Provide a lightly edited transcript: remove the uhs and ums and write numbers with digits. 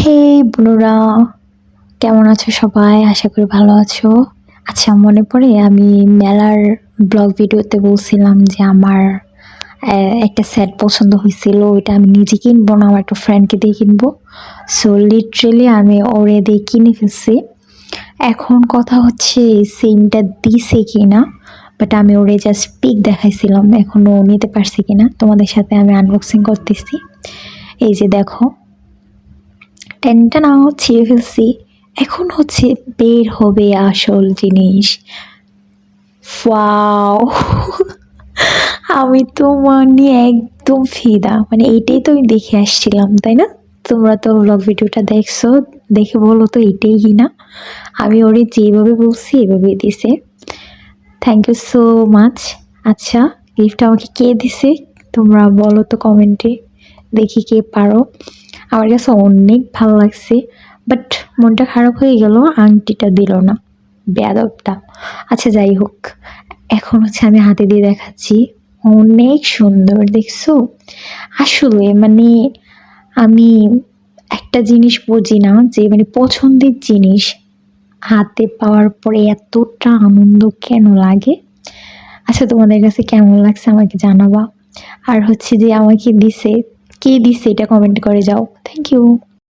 হে বন্ধুরা, কেমন আছো সবাই? আশা করি ভালো আছো। আচ্ছা, মনে পড়ে আমি মেলার ব্লগ ভিডিওতে বলছিলাম যে আমার একটা সেট পছন্দ হয়েছিল, ওইটা আমি নিজে কিনবো না, আমার একটা ফ্রেন্ডকে দিয়ে কিনবো। সো লিটারেলি আমি ওরে দিয়ে কিনে ফেলছি। এখন কথা হচ্ছে সেমটা দিছে কিনা, বাট আমি ওরে জাস্ট পিক দেখাইছিলাম, এখনো নিতে পারছি কিনা। তোমাদের সাথে আমি আনবক্সিং করতেছি। এই যে দেখো, টেনটা না ছিঁড়ে ফেলছি। এখন হচ্ছে বের হবে আসল জিনিস। ওয়াও! আমি তো মানে একদম ফিদা। মানে এইটাই তো আমি দেখে আসছিলাম, তাই না? তোমরা তো ব্লগ ভিডিওটা দেখছো, দেখে বলো তো এইটাই কিনা। আমি ওরে যেভাবে বলছি এভাবেই দিছে। Thank you so much. আচ্ছা, গিফটটা আমাকে কে দিছে তোমরা বলো তো কমেন্টে, দেখি কে পারো। আমার কাছে অনেক ভালো লাগছে, বাট মনটা খারাপ হয়ে গেল আংটিটা দিল না, বেয়াদবটা। আচ্ছা যাই হোক, এখন হচ্ছে আমি হাতে দিয়ে দেখাচ্ছি। অনেক সুন্দর, দেখছো? আসলে মানে আমি একটা জিনিস বুঝি না, যে মানে পছন্দের জিনিস হাতে পাওয়ার পরে এতটা আনন্দ কেন লাগে। আচ্ছা, তোমাদের কাছে কেমন লাগছে আমাকে জানাবা। আর হচ্ছে যে আমাকে দিছে, কে দিছে এটা কমেন্ট করে যাও। Thank you.